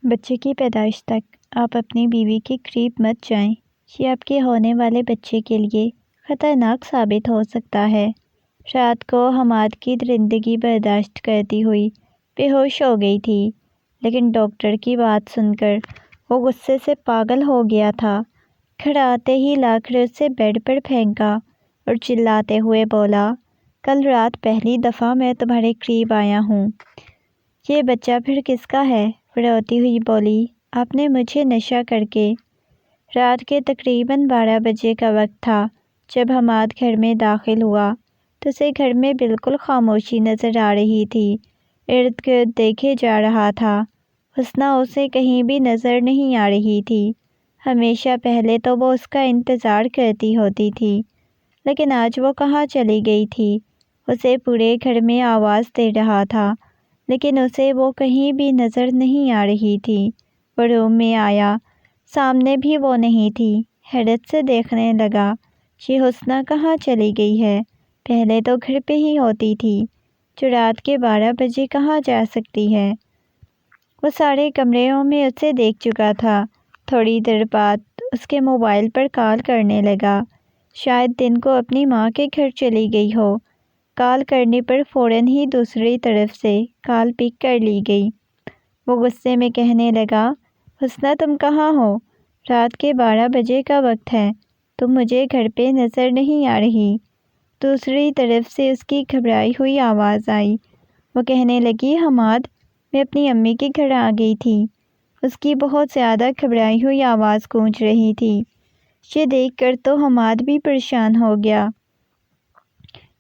بچے کی پیدائش تک آپ اپنی بیوی کے قریب مت جائیں۔ یہ آپ کے ہونے والے بچے کے لیے خطرناک ثابت ہو سکتا ہے۔ رات کو حماد کی درندگی برداشت کرتی ہوئی بے ہوش ہو گئی تھی، لیکن ڈاکٹر کی بات سن کر وہ غصے سے پاگل ہو گیا تھا۔ کھڑا آتے ہی لا کر اسے بیڈ پر پھینکا اور چلاتے ہوئے بولا، کل رات پہلی دفعہ میں تمہارے قریب آیا ہوں۔ یہ بچہ پھر کس کا ہے؟ روتی ہوئی بولی، آپ نے مجھے نشہ کر کے۔ رات کے تقریباً 12 بجے کا وقت تھا جب حماد گھر میں داخل ہوا تو اسے گھر میں بالکل خاموشی نظر آ رہی تھی۔ ارد گرد دیکھے جا رہا تھا۔ حسنہ اسے کہیں بھی نظر نہیں آ رہی تھی۔ ہمیشہ پہلے تو وہ اس کا انتظار کرتی ہوتی تھی، لیکن آج وہ کہاں چلی گئی تھی؟ اسے پورے گھر میں آواز دے رہا تھا، لیکن اسے وہ کہیں بھی نظر نہیں آ رہی تھی۔ وہ روم میں آیا، سامنے بھی وہ نہیں تھی۔ حیرت سے دیکھنے لگا، یہ حسنہ کہاں چلی گئی ہے؟ پہلے تو گھر پہ ہی ہوتی تھی، جو رات کے 12 بجے کہاں جا سکتی ہے؟ وہ سارے کمروں میں اسے دیکھ چکا تھا۔ تھوڑی دیر بعد اس کے موبائل پر کال کرنے لگا۔ شاید دن کو اپنی ماں کے گھر چلی گئی ہو۔ کال کرنے پر فوراً ہی دوسری طرف سے کال پک کر لی گئی۔ وہ غصے میں کہنے لگا، حسنہ تم کہاں ہو؟ رات کے 12 بجے کا وقت ہے، تم مجھے گھر پہ نظر نہیں آ رہی۔ دوسری طرف سے اس کی گھبرائی ہوئی آواز آئی۔ وہ کہنے لگی، حماد، میں اپنی امی کے گھر آ گئی تھی۔ اس کی بہت زیادہ گھبرائی ہوئی آواز گونج رہی تھی۔ یہ دیکھ کر تو حماد بھی پریشان ہو گیا۔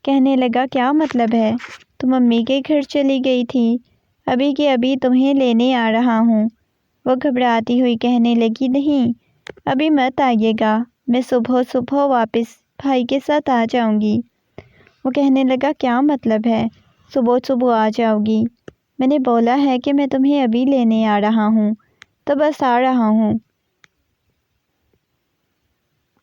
کہنے لگا، کیا مطلب ہے؟ تم امی کے گھر چلی گئی تھی؟ ابھی کے ابھی تمہیں لینے آ رہا ہوں۔ وہ گھبراتی ہوئی کہنے لگی، نہیں، ابھی مت آئیے گا، میں صبح صبح واپس بھائی کے ساتھ آ جاؤں گی۔ وہ کہنے لگا، کیا مطلب ہے صبح صبح آ جاؤ گی؟ میں نے بولا ہے کہ میں تمہیں ابھی لینے آ رہا ہوں، تو بس آ رہا ہوں۔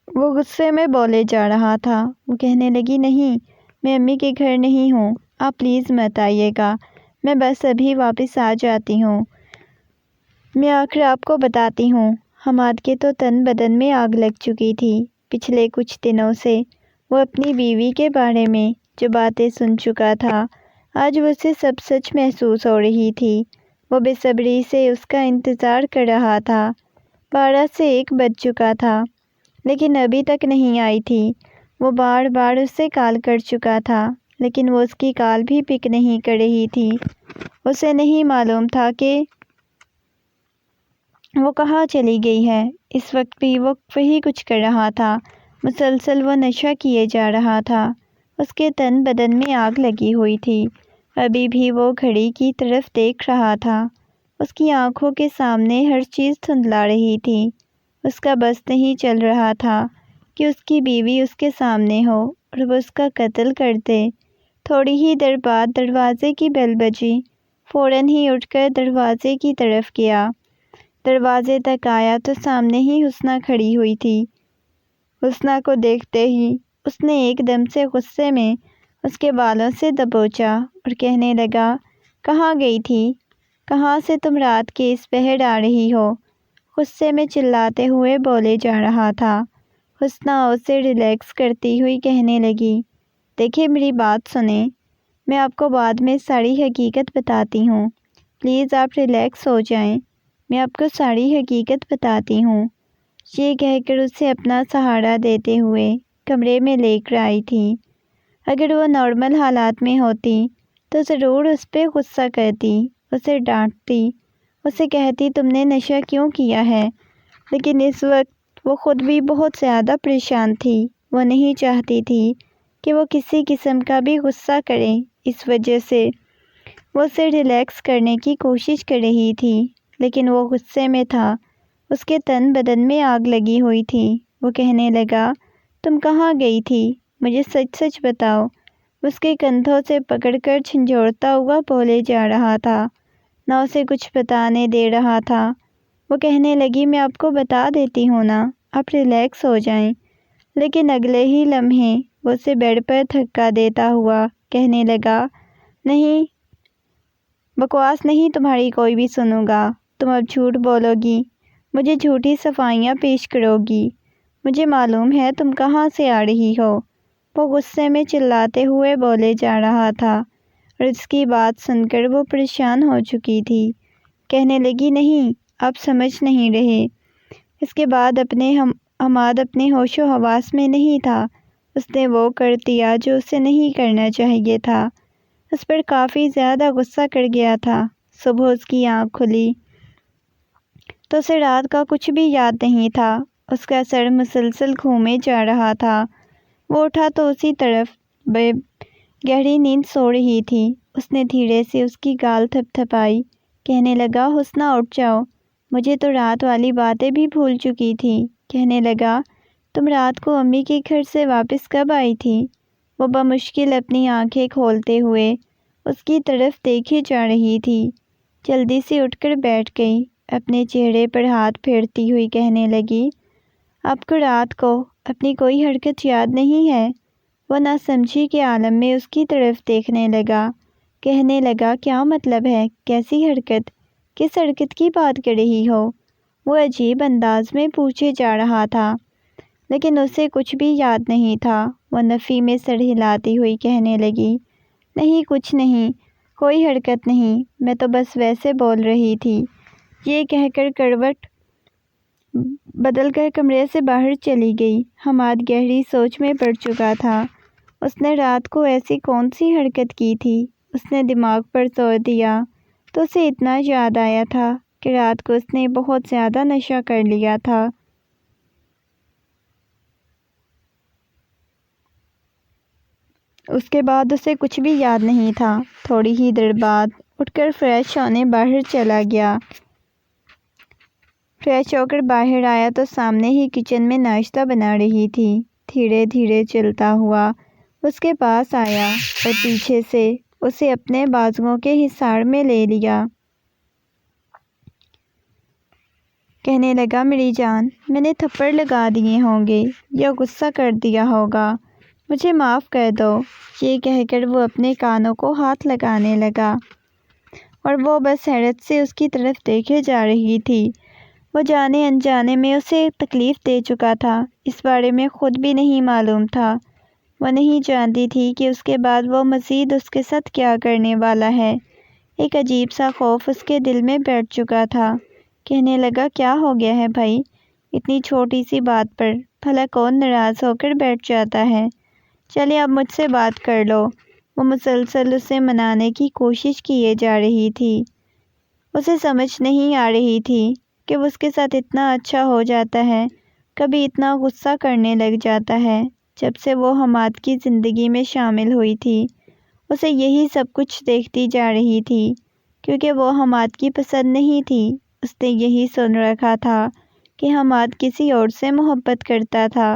وہ غصے میں بولے جا رہا تھا۔ وہ کہنے لگی، نہیں، میں امی کے گھر نہیں ہوں، آپ پلیز مت آئیے گا، میں بس ابھی واپس آ جاتی ہوں۔ میں آ کر آپ کو بتاتی ہوں۔ حماد کے تو تن بدن میں آگ لگ چکی تھی۔ پچھلے کچھ دنوں سے وہ اپنی بیوی کے بارے میں جو باتیں سن چکا تھا، آج اسے سب سچ محسوس ہو رہی تھی۔ وہ بے صبری سے اس کا انتظار کر رہا تھا۔ 12 سے 1 بج چکا تھا، لیکن ابھی تک نہیں آئی تھی۔ وہ بار بار اسے کال کر چکا تھا، لیکن وہ اس کی کال بھی پک نہیں کر رہی تھی۔ اسے نہیں معلوم تھا کہ وہ کہاں چلی گئی ہے۔ اس وقت بھی وہ وہی کچھ کر رہا تھا۔ مسلسل وہ نشہ کیے جا رہا تھا۔ اس کے تن بدن میں آگ لگی ہوئی تھی۔ ابھی بھی وہ گھڑی کی طرف دیکھ رہا تھا۔ اس کی آنکھوں کے سامنے ہر چیز دھندلا رہی تھی۔ اس کا بس نہیں چل رہا تھا کہ اس کی بیوی اس کے سامنے ہو اور وہ اس کا قتل کر دے۔ تھوڑی ہی دیر بعد دروازے کی بیل بجی۔ فوراً ہی اٹھ کر دروازے کی طرف گیا۔ دروازے تک آیا تو سامنے ہی حسنہ کھڑی ہوئی تھی۔ حسنہ کو دیکھتے ہی اس نے ایک دم سے غصے میں اس کے بالوں سے دبوچا اور کہنے لگا، کہاں گئی تھی؟ کہاں سے تم رات کے اس پہر آ رہی ہو؟ غصے میں چلاتے ہوئے بولے جا رہا تھا۔ حسنہ اسے ریلیکس کرتی ہوئی کہنے لگی، دیکھیں میری بات سنیں، میں آپ کو بعد میں ساری حقیقت بتاتی ہوں، پلیز آپ ریلیکس ہو جائیں، میں آپ کو ساری حقیقت بتاتی ہوں۔ یہ کہہ کر اسے اپنا سہارا دیتے ہوئے کمرے میں لے کر آئی تھی۔ اگر وہ نارمل حالات میں ہوتی تو ضرور اس پہ غصہ کرتی، اسے ڈانٹتی، اسے کہتی تم نے نشہ کیوں کیا ہے، لیکن اس وقت وہ خود بھی بہت زیادہ پریشان تھی۔ وہ نہیں چاہتی تھی کہ وہ کسی قسم کا بھی غصہ کرے، اس وجہ سے وہ اسے ریلیکس کرنے کی کوشش کر رہی تھی، لیکن وہ غصے میں تھا۔ اس کے تن بدن میں آگ لگی ہوئی تھی۔ وہ کہنے لگا، تم کہاں گئی تھی؟ مجھے سچ سچ بتاؤ۔ اس کے کندھوں سے پکڑ کر جھنجھوڑتا ہوا بولے جا رہا تھا، نہ اسے کچھ بتانے دے رہا تھا۔ وہ کہنے لگی، میں آپ کو بتا دیتی ہوں نا، آپ ریلیکس ہو جائیں، لیکن اگلے ہی لمحے وہ اسے بیڈ پر دھکا دیتا ہوا کہنے لگا، نہیں، بکواس نہیں تمہاری کوئی بھی سنوں گا، تم اب جھوٹ بولو گی، مجھے جھوٹی صفائیاں پیش کرو گی، مجھے معلوم ہے تم کہاں سے آ رہی ہو۔ وہ غصے میں چلاتے ہوئے بولے جا رہا تھا اور اس کی بات سن کر وہ پریشان ہو چکی تھی۔ کہنے لگی نہیں، آپ سمجھ نہیں رہے۔ اس کے بعد حماد اپنے ہوش و حواس میں نہیں تھا۔ اس نے وہ کر دیا جو اسے نہیں کرنا چاہیے تھا۔ اس پر کافی زیادہ غصہ کر گیا تھا۔ صبح اس کی آنکھ کھلی تو اسے رات کا کچھ بھی یاد نہیں تھا۔ اس کا سر مسلسل گھومے جا رہا تھا۔ وہ اٹھا تو اسی طرف گہری نیند سو رہی تھی۔ اس نے دھیرے سے اس کی گال تھپ تھپائی، کہنے لگا حسنہ اٹھ جاؤ، مجھے تو رات والی باتیں بھی بھول چکی تھی۔ کہنے لگا تم رات کو امی کے گھر سے واپس کب آئی تھی؟ وہ بمشکل اپنی آنکھیں کھولتے ہوئے اس کی طرف دیکھی جا رہی تھی۔ جلدی سے اٹھ کر بیٹھ گئی، اپنے چہرے پر ہاتھ پھیرتی ہوئی کہنے لگی آپ کو رات کو اپنی کوئی حرکت یاد نہیں ہے؟ وہ نہ سمجھی کے عالم میں اس کی طرف دیکھنے لگا، کہنے لگا کیا مطلب ہے؟ کیسی حرکت؟ کس حرکت کی بات کر رہی ہو؟ وہ عجیب انداز میں پوچھے جا رہا تھا، لیکن اسے کچھ بھی یاد نہیں تھا۔ وہ نفی میں سر ہلاتی ہوئی کہنے لگی نہیں، کچھ نہیں، کوئی حرکت نہیں، میں تو بس ویسے بول رہی تھی۔ یہ کہہ کر کروٹ بدل کر کمرے سے باہر چلی گئی۔ حماد گہری سوچ میں پڑ چکا تھا۔ اس نے رات کو ایسی کون سی حرکت کی تھی؟ اس نے دماغ پر زور دیا تو اسے اتنا یاد آیا تھا کہ رات کو اس نے بہت زیادہ نشہ کر لیا تھا۔ اس کے بعد اسے کچھ بھی یاد نہیں تھا۔ تھوڑی ہی دیر بعد اٹھ کر فریش ہونے باہر چلا گیا۔ فریش ہو کر باہر آیا تو سامنے ہی کچن میں ناشتہ بنا رہی تھی۔ دھیرے دھیرے چلتا ہوا اس کے پاس آیا اور پیچھے سے اسے اپنے بازوؤں کے حصار میں لے لیا۔ کہنے لگا میری جان، میں نے تھپڑ لگا دیے ہوں گے یا غصہ کر دیا ہوگا، مجھے معاف کر دو۔ یہ کہہ کر وہ اپنے کانوں کو ہاتھ لگانے لگا اور وہ بس حیرت سے اس کی طرف دیکھے جا رہی تھی۔ وہ جانے انجانے میں اسے تکلیف دے چکا تھا، اس بارے میں خود بھی نہیں معلوم تھا۔ وہ نہیں جانتی تھی کہ اس کے بعد وہ مزید اس کے ساتھ کیا کرنے والا ہے۔ ایک عجیب سا خوف اس کے دل میں بیٹھ چکا تھا۔ کہنے لگا کیا ہو گیا ہے بھائی؟ اتنی چھوٹی سی بات پر بھلا کون ناراض ہو کر بیٹھ جاتا ہے؟ چلے اب مجھ سے بات کر لو۔ وہ مسلسل اسے منانے کی کوشش کیے جا رہی تھی۔ اسے سمجھ نہیں آ رہی تھی کہ وہ اس کے ساتھ اتنا اچھا ہو جاتا ہے، کبھی اتنا غصہ کرنے لگ جاتا ہے۔ جب سے وہ حماد کی زندگی میں شامل ہوئی تھی، اسے یہی سب کچھ دیکھتی جا رہی تھی، کیونکہ وہ حماد کی پسند نہیں تھی۔ اس نے یہی سن رکھا تھا کہ حماد کسی اور سے محبت کرتا تھا،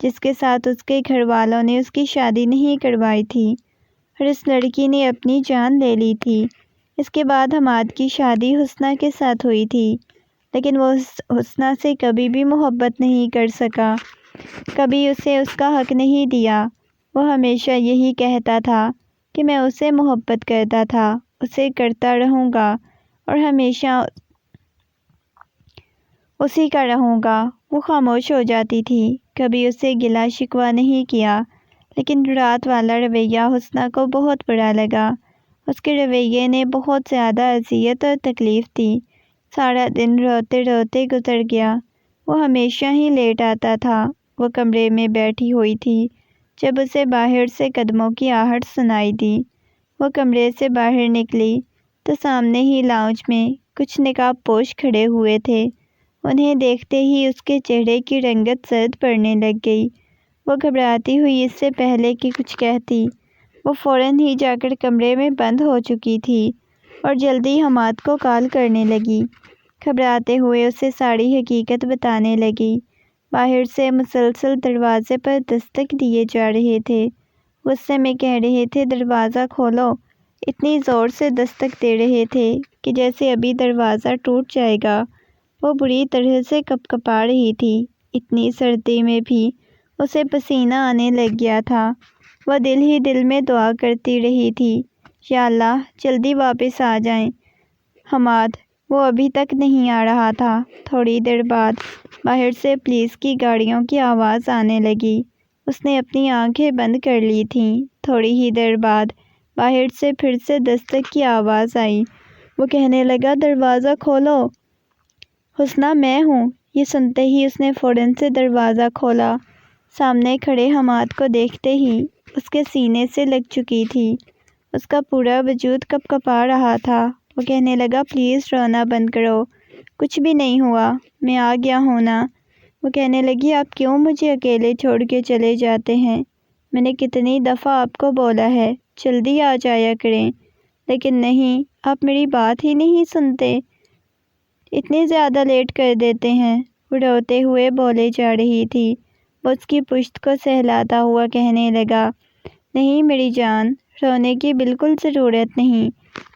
جس کے ساتھ اس کے گھر والوں نے اس کی شادی نہیں کروائی تھی اور اس لڑکی نے اپنی جان لے لی تھی۔ اس کے بعد حماد کی شادی حسنہ کے ساتھ ہوئی تھی، لیکن وہ حسنہ سے کبھی بھی محبت نہیں کر سکا، کبھی اسے اس کا حق نہیں دیا۔ وہ ہمیشہ یہی کہتا تھا کہ میں اسے محبت کرتا تھا، اسے کرتا رہوں گا اور ہمیشہ اسی کا رہوں گا۔ وہ خاموش ہو جاتی تھی، کبھی اسے گلہ شکوہ نہیں کیا، لیکن رات والا رویہ حسنہ کو بہت برا لگا۔ اس کے رویے نے بہت زیادہ اذیت اور تکلیف دی۔ سارا دن روتے روتے گزر گیا۔ وہ ہمیشہ ہی لیٹ آتا تھا۔ وہ کمرے میں بیٹھی ہوئی تھی جب اسے باہر سے قدموں کی آہٹ سنائی دی۔ وہ کمرے سے باہر نکلی تو سامنے ہی لاؤنج میں کچھ نقاب پوش کھڑے ہوئے تھے۔ انہیں دیکھتے ہی اس کے چہرے کی رنگت زرد پڑنے لگ گئی۔ وہ گھبراتی ہوئی اس سے پہلے کہ کچھ کہتی، وہ فوراً ہی جا کر کمرے میں بند ہو چکی تھی اور جلدی حماد کو کال کرنے لگی۔ گھبراتے ہوئے اسے ساری حقیقت بتانے لگی۔ باہر سے مسلسل دروازے پر دستک دیے جا رہے تھے۔ غصے میں کہہ رہے تھے دروازہ کھولو، اتنی زور سے دستک دے رہے تھے کہ جیسے ابھی دروازہ ٹوٹ جائے گا۔ وہ بری طرح سے کپکپا رہی تھی، اتنی سردی میں بھی اسے پسینہ آنے لگ گیا تھا۔ وہ دل ہی دل میں دعا کرتی رہی تھی، یا اللہ جلدی واپس آ جائیں حماد، وہ ابھی تک نہیں آ رہا تھا۔ تھوڑی دیر بعد باہر سے پولیس کی گاڑیوں کی آواز آنے لگی۔ اس نے اپنی آنکھیں بند کر لی تھیں۔ تھوڑی ہی دیر بعد باہر سے پھر سے دستک کی آواز آئی۔ وہ کہنے لگا، دروازہ کھولو۔ حسنہ، میں ہوں۔ یہ سنتے ہی اس نے فوراً سے دروازہ کھولا۔ سامنے کھڑے حماد کو دیکھتے ہی اس کے سینے سے لگ چکی تھی۔ اس کا پورا وجود کپ کپا رہا تھا۔ وہ کہنے لگا، پلیز رونا بند کرو، کچھ بھی نہیں ہوا، میں آ گیا ہوں نا۔ وہ کہنے لگی، آپ کیوں مجھے اکیلے چھوڑ کے چلے جاتے ہیں؟ میں نے کتنی دفعہ آپ کو بولا ہے جلدی آ جایا کریں، لیکن نہیں، آپ میری بات ہی نہیں سنتے، اتنی زیادہ لیٹ کر دیتے ہیں۔ وہ روتے ہوئے بولے جا رہی تھی۔ وہ اس کی پشت کو سہلاتا ہوا کہنے لگا، نہیں میری جان، رونے کی بالکل ضرورت نہیں،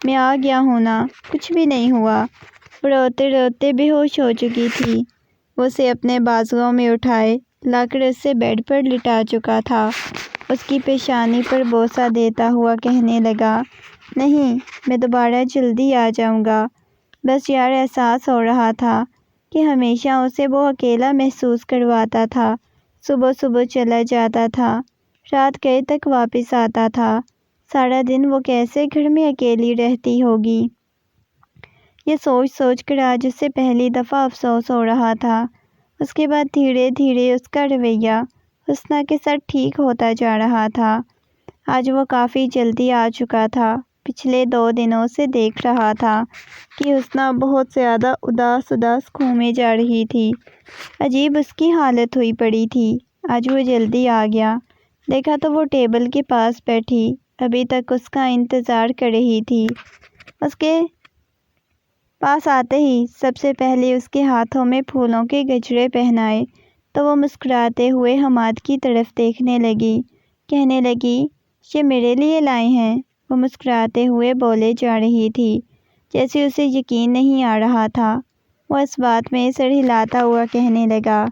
میں آ گیا ہوں نا، کچھ بھی نہیں ہوا۔ وہ روتے روتے بے ہوش ہو چکی تھی۔ وہ اسے اپنے بازوؤں میں اٹھائے لا کر اسے بیڈ پر لٹا چکا تھا۔ اس کی پیشانی پر بوسہ دیتا ہوا کہنے لگا، نہیں، میں دوبارہ جلدی آ جاؤں گا۔ بس یار، احساس ہو رہا تھا کہ ہمیشہ اسے وہ اکیلا محسوس کرواتا تھا۔ صبح صبح چلا جاتا تھا، رات گئے تک واپس آتا تھا۔ سارا دن وہ کیسے گھر میں اکیلی رہتی ہوگی؟ یہ سوچ سوچ کر آج اسے پہلی دفعہ افسوس ہو رہا تھا۔ اس کے بعد دھیرے دھیرے اس کا رویہ حسنہ کے ساتھ ٹھیک ہوتا جا رہا تھا۔ آج وہ کافی جلدی آ چکا تھا۔ پچھلے 2 دنوں سے دیکھ رہا تھا کہ حسنہ بہت زیادہ اداس گھومے جا رہی تھی۔ عجیب اس کی حالت ہوئی پڑی تھی۔ آج وہ جلدی آ گیا۔ دیکھا تو وہ ٹیبل کے پاس بیٹھی ابھی تک اس کا انتظار کر رہی تھی۔ اس کے پاس آتے ہی سب سے پہلے اس کے ہاتھوں میں پھولوں کے گجرے پہنائے تو وہ مسکراتے ہوئے حماد کی طرف دیکھنے لگی، کہنے لگی، یہ میرے لیے لائے ہیں؟ وہ مسکراتے ہوئے بولے جا رہی تھی جیسے اسے یقین نہیں آ رہا تھا۔ وہ اس بات میں سر ہلاتا ہوا کہنے لگا،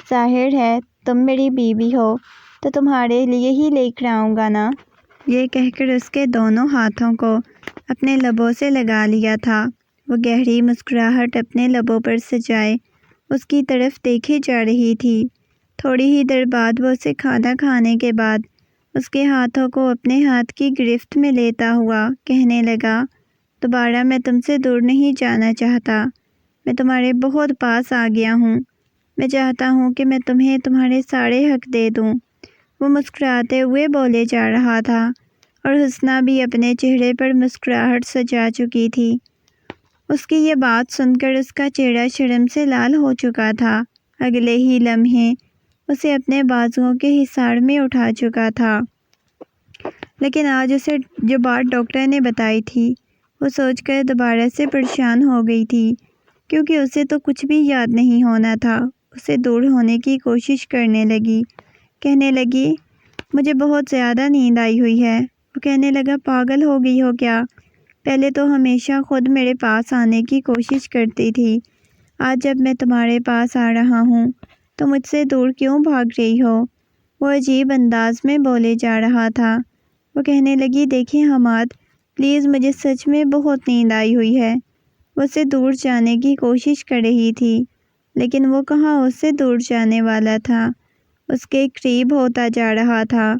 ظاہر ہے تم میری بیوی ہو تو تمہارے لیے ہی لے کر آؤں گا نا۔ یہ کہہ کر اس کے دونوں ہاتھوں کو اپنے لبوں سے لگا لیا تھا۔ وہ گہری مسکراہٹ اپنے لبوں پر سجائے اس کی طرف دیکھے جا رہی تھی۔ تھوڑی ہی دیر بعد وہ اسے کھانا کھانے کے بعد اس کے ہاتھوں کو اپنے ہاتھ کی گرفت میں لیتا ہوا کہنے لگا، دوبارہ میں تم سے دور نہیں جانا چاہتا، میں تمہارے بہت پاس آ گیا ہوں، میں چاہتا ہوں کہ میں تمہیں تمہارے سارے حق دے دوں۔ وہ مسکراتے ہوئے بولے جا رہا تھا اور حسنہ بھی اپنے چہرے پر مسکراہٹ سجا چکی تھی۔ اس کی یہ بات سن کر اس کا چہرہ شرم سے لال ہو چکا تھا۔ اگلے ہی لمحے اسے اپنے بازوؤں کے حصار میں اٹھا چکا تھا۔ لیکن آج اسے جو بات ڈاکٹر نے بتائی تھی وہ سوچ کر دوبارہ سے پریشان ہو گئی تھی، کیونکہ اسے تو کچھ بھی یاد نہیں ہونا تھا۔ اسے دور ہونے کی کوشش کرنے لگی، کہنے لگی، مجھے بہت زیادہ نیند آئی ہوئی ہے۔ وہ کہنے لگا، پاگل ہو گئی ہو کیا؟ پہلے تو ہمیشہ خود میرے پاس آنے کی کوشش کرتی تھی، آج جب میں تمہارے پاس آ رہا ہوں تو مجھ سے دور کیوں بھاگ رہی ہو؟ وہ عجیب انداز میں بولے جا رہا تھا۔ وہ کہنے لگی، دیکھیں حماد، پلیز مجھے سچ میں بہت نیند آئی ہوئی ہے۔ وہ اسے دور جانے کی کوشش کر رہی تھی، لیکن وہ کہاں اس سے دور جانے والا تھا، اس کے قریب ہوتا جا رہا تھا۔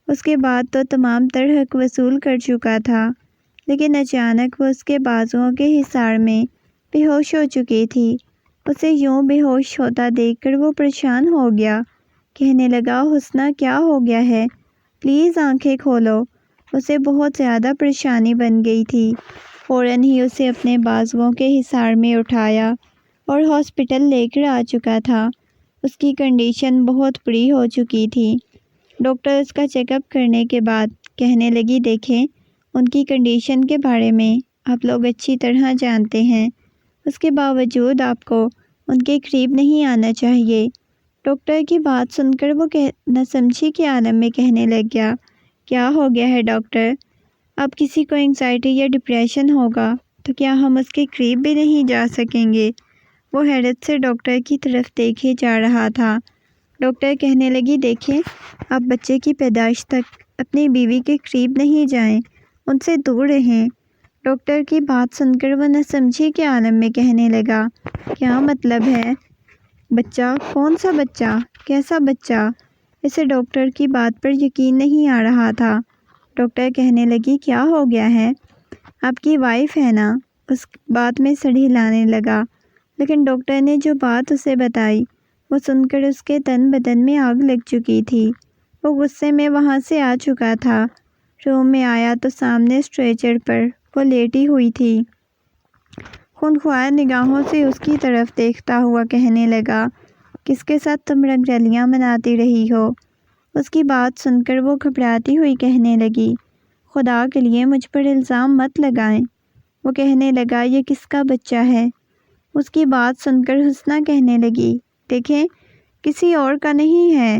اس کے بعد تو تمام تر حق وصول کر چکا تھا، لیکن اچانک وہ اس کے بازوؤں کے حصار میں بے ہوش ہو چکی تھی۔ اسے یوں بے ہوش ہوتا دیکھ کر وہ پریشان ہو گیا، کہنے لگا، حسنہ کیا ہو گیا ہے؟ پلیز آنکھیں کھولو۔ اسے بہت زیادہ پریشانی بن گئی تھی۔ فوراً ہی اسے اپنے بازوؤں کے حصار میں اٹھایا اور ہاسپٹل لے کر آ چکا تھا۔ اس کی کنڈیشن بہت بری ہو چکی تھی۔ ڈاکٹر اس کا چیک اپ کرنے کے بعد کہنے لگی، دیکھیں، ان کی کنڈیشن کے بارے میں آپ لوگ اچھی طرح جانتے ہیں، اس کے باوجود آپ کو ان کے قریب نہیں آنا چاہیے۔ ڈاکٹر کی بات سن کر وہ نہ سمجھی کے عالم میں کہنے لگ گیا، کیا ہو گیا ہے ڈاکٹر؟ اب کسی کو انگزائٹی یا ڈپریشن ہوگا تو کیا ہم اس کے قریب بھی نہیں جا سکیں گے؟ وہ حیرت سے ڈاکٹر کی طرف دیکھے جا رہا تھا۔ ڈاکٹر کہنے لگی، دیکھیں، آپ بچے کی پیدائش تک اپنی بیوی کے قریب نہیں جائیں، ان سے دور رہیں۔ ڈاکٹر کی بات سن کر وہ نہ سمجھی کے عالم میں کہنے لگا، کیا مطلب ہے؟ بچہ؟ کون سا بچہ؟ کیسا بچہ؟ اسے ڈاکٹر کی بات پر یقین نہیں آ رہا تھا۔ ڈاکٹر کہنے لگی، کیا ہو گیا ہے؟ آپ کی وائف ہے نا؟ اس بات میں سڑی لانے لگا، لیکن ڈاکٹر نے جو بات اسے بتائی وہ سن کر اس کے تن بدن میں آگ لگ چکی تھی۔ وہ غصے میں وہاں سے آ چکا تھا۔ روم میں آیا تو سامنے اسٹریچر پر وہ لیٹی ہوئی تھی۔ خونخوار نگاہوں سے اس کی طرف دیکھتا ہوا کہنے لگا، کس کے ساتھ تم رنگ رلیاں مناتی رہی ہو؟ اس کی بات سن کر وہ گھبراتی ہوئی کہنے لگی، خدا کے لیے مجھ پر الزام مت لگائیں۔ وہ کہنے لگا، یہ کس کا بچہ ہے؟ اس کی بات سن کر حسنہ کہنے لگی، دیکھیں کسی اور کا نہیں ہے،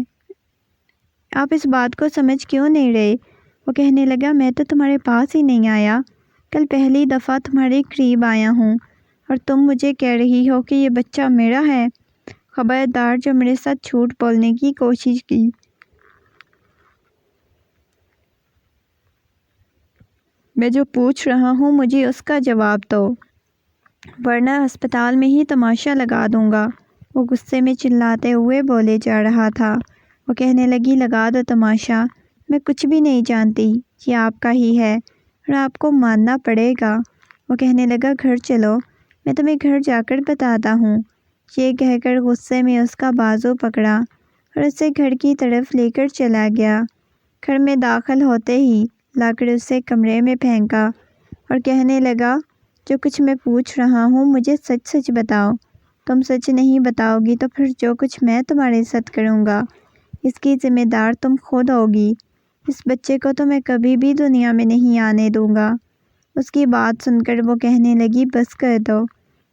آپ اس بات کو سمجھ کیوں نہیں رہے؟ وہ کہنے لگا، میں تو تمہارے پاس ہی نہیں آیا، کل پہلی دفعہ تمہارے قریب آیا ہوں اور تم مجھے کہہ رہی ہو کہ یہ بچہ میرا ہے۔ خبردار جو میرے ساتھ جھوٹ بولنے کی کوشش کی۔ میں جو پوچھ رہا ہوں مجھے اس کا جواب دو، ورنہ ہسپتال میں ہی تماشا لگا دوں گا۔ وہ غصے میں چلاتے ہوئے بولے جا رہا تھا۔ وہ کہنے لگی، لگا دو تماشا، میں کچھ بھی نہیں جانتی، یہ آپ کا ہی ہے اور آپ کو ماننا پڑے گا۔ وہ کہنے لگا، گھر چلو، میں تمہیں گھر جا کر بتاتا ہوں۔ یہ کہہ کر غصے میں اس کا بازو پکڑا اور اسے گھر کی طرف لے کر چلا گیا۔ گھر میں داخل ہوتے ہی لا کر اسے کمرے میں پھینکا اور کہنے لگا، جو کچھ میں پوچھ رہا ہوں مجھے سچ سچ بتاؤ۔ تم سچ نہیں بتاؤ گی تو پھر جو کچھ میں تمہارے ساتھ کروں گا اس کی ذمہ دار تم خود ہوگی۔ اس بچے کو تو میں کبھی بھی دنیا میں نہیں آنے دوں گا۔ اس کی بات سن کر وہ کہنے لگی، بس کر دو،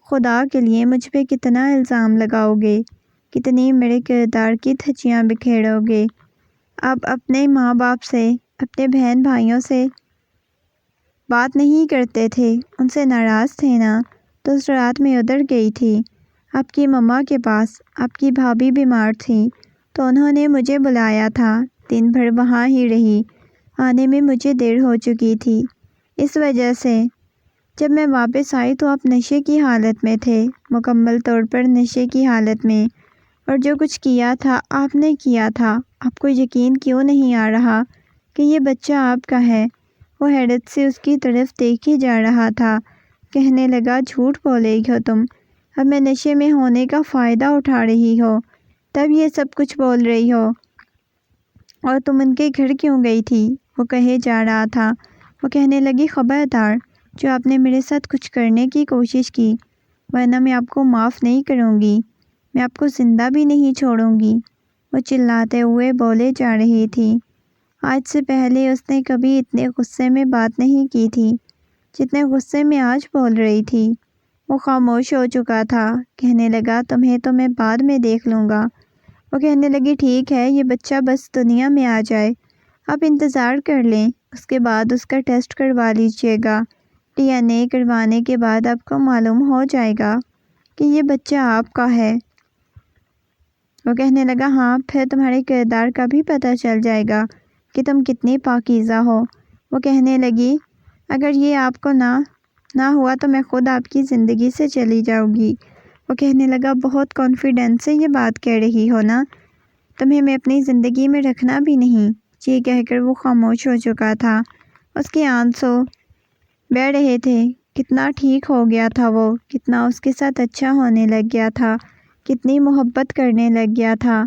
خدا کے لیے مجھ پہ کتنا الزام لگاؤ گے، کتنی میرے کردار کی دھجیاں بکھیرو گے۔ اب اپنے ماں باپ سے، اپنے بہن بھائیوں سے بات نہیں کرتے تھے، ان سے ناراض تھے نا؟ تو اس رات میں ادھر گئی تھی آپ کی مما کے پاس، آپ کی بھابھی بیمار تھی تو انہوں نے مجھے بلایا تھا، دن بھر وہاں ہی رہی، آنے میں مجھے دیر ہو چکی تھی۔ اس وجہ سے جب میں واپس آئی تو آپ نشے کی حالت میں تھے، مکمل طور پر نشے کی حالت میں، اور جو کچھ کیا تھا آپ نے کیا تھا۔ آپ کو یقین کیوں نہیں آ رہا کہ یہ بچہ آپ کا ہے؟ وہ حیرت سے اس کی طرف دیکھ ہی جا رہا تھا۔ کہنے لگا، جھوٹ بولے ہو تم، اب میں نشے میں ہونے کا فائدہ اٹھا رہی ہو تب یہ سب کچھ بول رہی ہو، اور تم ان کے گھر کیوں گئی تھی؟ وہ کہے جا رہا تھا۔ وہ کہنے لگی، خبردار جو آپ نے میرے ساتھ کچھ کرنے کی کوشش کی، ورنہ میں آپ کو معاف نہیں کروں گی، میں آپ کو زندہ بھی نہیں چھوڑوں گی۔ وہ چلاتے ہوئے بولے جا رہی تھی۔ آج سے پہلے اس نے کبھی اتنے غصے میں بات نہیں کی تھی جتنے غصے میں آج بول رہی تھی۔ وہ خاموش ہو چکا تھا۔ کہنے لگا، تمہیں تو میں بعد میں دیکھ لوں گا۔ وہ کہنے لگی، ٹھیک ہے، یہ بچہ بس دنیا میں آ جائے، آپ انتظار کر لیں، اس کے بعد اس کا ٹیسٹ کروا لیجئے گا۔ DNA کروانے کے بعد آپ کو معلوم ہو جائے گا کہ یہ بچہ آپ کا ہے۔ وہ کہنے لگا، ہاں، پھر تمہارے کردار کا بھی پتہ چل جائے گا کہ تم کتنی پاکیزہ ہو۔ وہ کہنے لگی، اگر یہ آپ کو نہ ہوا تو میں خود آپ کی زندگی سے چلی جاؤں گی۔ وہ کہنے لگا، بہت کانفیڈنس سے یہ بات کہہ رہی ہو نا؟ تمہیں میں اپنی زندگی میں رکھنا بھی نہیں۔ یہ کہہ کر وہ خاموش ہو چکا تھا۔ اس کے آنسو بہہ رہے تھے۔ کتنا ٹھیک ہو گیا تھا وہ، کتنا اس کے ساتھ اچھا ہونے لگ گیا تھا، کتنی محبت کرنے لگ گیا تھا،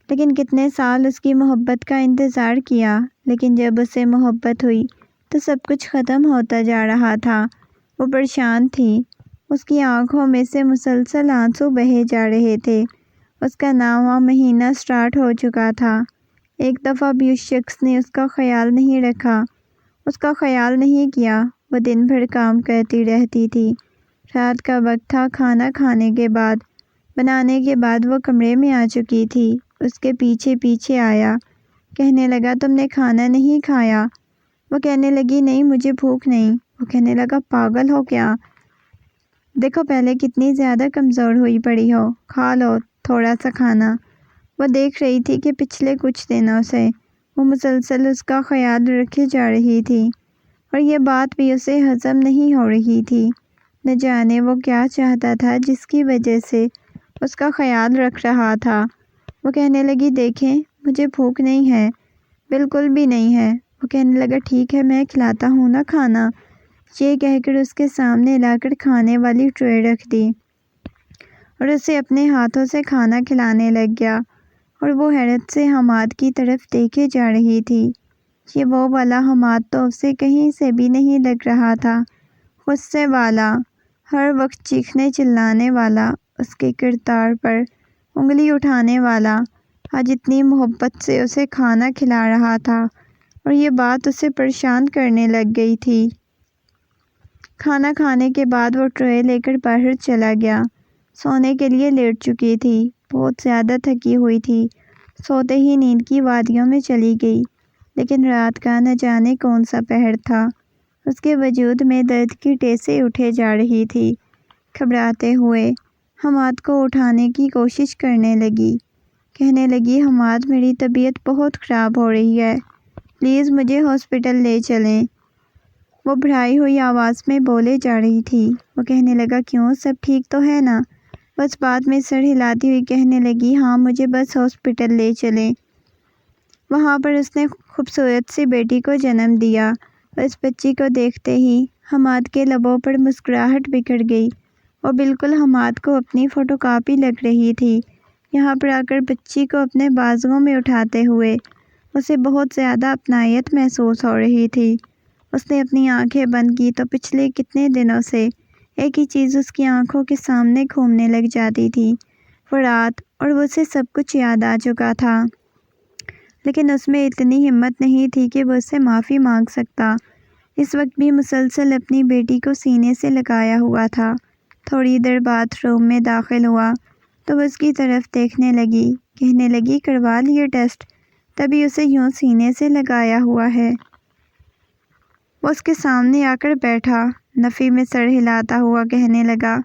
لیکن کتنے سال اس کی محبت کا انتظار کیا، لیکن جب اسے محبت ہوئی تو سب کچھ ختم ہوتا جا رہا تھا۔ وہ پریشان تھی، اس کی آنکھوں میں سے مسلسل آنسو بہے جا رہے تھے۔ اس کا 9واں مہینہ سٹارٹ ہو چکا تھا۔ ایک دفعہ بھی اس شخص نے اس کا خیال نہیں رکھا، اس کا خیال نہیں کیا۔ وہ دن بھر کام کرتی رہتی تھی۔ رات کا وقت تھا، کھانا کھانے کے بعد بنانے کے بعد وہ کمرے میں آ چکی تھی۔ اس کے پیچھے پیچھے آیا، کہنے لگا، تم نے کھانا نہیں کھایا؟ وہ کہنے لگی، نہیں، مجھے بھوک نہیں۔ وہ کہنے لگا، پاگل ہو کیا؟ دیکھو پہلے کتنی زیادہ کمزور ہوئی پڑی ہو، کھا لو تھوڑا سا کھانا۔ وہ دیکھ رہی تھی کہ پچھلے کچھ دنوں سے وہ مسلسل اس کا خیال رکھے جا رہی تھی۔ اور یہ بات بھی اسے ہضم نہیں ہو رہی تھی۔ نہ جانے وہ کیا چاہتا تھا جس کی وجہ سے اس کا خیال رکھ رہا تھا۔ وہ کہنے لگی دیکھیں مجھے بھوک نہیں ہے، بالکل بھی نہیں ہے۔ وہ کہنے لگا ٹھیک ہے میں کھلاتا ہوں نا کھانا۔ یہ کہہ کر اس کے سامنے لا کر کھانے والی ٹرے رکھ دی اور اسے اپنے ہاتھوں سے کھانا کھلانے لگ گیا، اور وہ حیرت سے حماد کی طرف دیکھے جا رہی تھی۔ یہ وہ والا حماد تو اسے کہیں سے بھی نہیں لگ رہا تھا، غصے والا، ہر وقت چیخنے چلانے والا، اس کے کردار پر انگلی اٹھانے والا، آج اتنی محبت سے اسے کھانا کھلا رہا تھا، اور یہ بات اسے پریشان کرنے لگ گئی تھی۔ کھانا کھانے کے بعد وہ ٹرے لے کر باہر چلا گیا۔ سونے کے لیے لیٹ چکی تھی، بہت زیادہ تھکی ہوئی تھی، سوتے ہی نیند کی وادیوں میں چلی گئی۔ لیکن رات کا نہ جانے کون سا پہر تھا، اس کے وجود میں درد کی ٹیسیں اٹھے جا رہی تھی۔ گھبراتے ہوئے حماد کو اٹھانے کی کوشش کرنے لگی، کہنے لگی حماد میری طبیعت بہت خراب ہو رہی ہے، پلیز مجھے ہاسپٹل لے چلیں۔ وہ بھرائی ہوئی آواز میں بولے جا رہی تھی۔ وہ کہنے لگا کیوں، سب ٹھیک تو ہے نا؟ بس بعد میں سر ہلاتی ہوئی کہنے لگی ہاں مجھے بس ہاسپٹل لے چلیں۔ وہاں پر اس نے خوبصورت سی بیٹی کو جنم دیا، اور اس بچی کو دیکھتے ہی حماد کے لبوں پر مسکراہٹ بکھر گئی۔ وہ بالکل حماد کو اپنی فوٹو کاپی لگ رہی تھی۔ یہاں پر آ کر بچی کو اپنے بازوؤں میں اٹھاتے ہوئے اسے بہت زیادہ اپنائیت محسوس ہو رہی تھی۔ اس نے اپنی آنکھیں بند کی تو پچھلے کتنے دنوں سے ایک ہی چیز اس کی آنکھوں کے سامنے گھومنے لگ جاتی تھی، وہ رات، اور وہ اسے سب کچھ یاد آ چکا تھا۔ لیکن اس میں اتنی ہمت نہیں تھی کہ وہ اس سے معافی مانگ سکتا۔ اس وقت بھی مسلسل اپنی بیٹی کو سینے سے لگایا ہوا تھا۔ تھوڑی دیر باتھ روم میں داخل ہوا تو وہ اس کی طرف دیکھنے لگی، کہنے لگی کروا لیے ٹیسٹ، تبھی اسے یوں سینے سے لگایا ہوا ہے۔ وہ اس کے سامنے آ کر بیٹھا، نفی میں سر ہلاتا ہوا کہنے لگا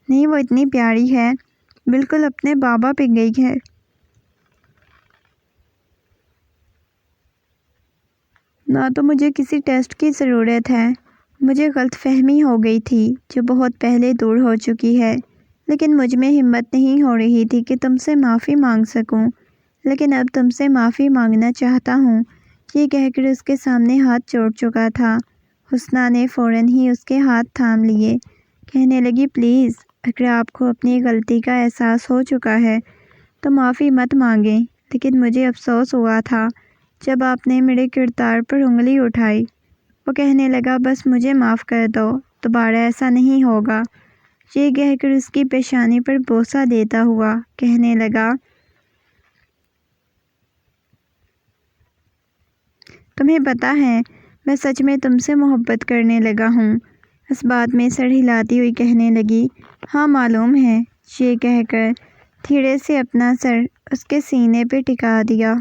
نہیں وہ اتنی پیاری ہے، بالکل اپنے بابا پہ گئی ہے۔ نہ تو مجھے کسی ٹیسٹ کی ضرورت ہے، مجھے غلط فہمی ہو گئی تھی جو بہت پہلے دور ہو چکی ہے، لیکن مجھ میں ہمت نہیں ہو رہی تھی کہ تم سے معافی مانگ سکوں، لیکن اب تم سے معافی مانگنا چاہتا ہوں۔ یہ کہہ کر اس کے سامنے ہاتھ جوڑ چکا تھا۔ حسنیٰ نے فوراً ہی اس کے ہاتھ تھام لیے، کہنے لگی پلیز اگر آپ کو اپنی غلطی کا احساس ہو چکا ہے تو معافی مت مانگیں، لیکن مجھے افسوس ہوا تھا جب آپ نے میرے کردار پر انگلی اٹھائی۔ وہ کہنے لگا بس مجھے معاف کر دو، دوبارہ ایسا نہیں ہوگا۔ یہ کہہ کر اس کی پیشانی پر بوسہ دیتا ہوا کہنے لگا تمہیں پتہ ہے میں سچ میں تم سے محبت کرنے لگا ہوں۔ اس بات میں سر ہلاتی ہوئی کہنے لگی ہاں معلوم ہے۔ یہ کہہ کر دھیرے سے اپنا سر اس کے سینے پہ ٹکا دیا۔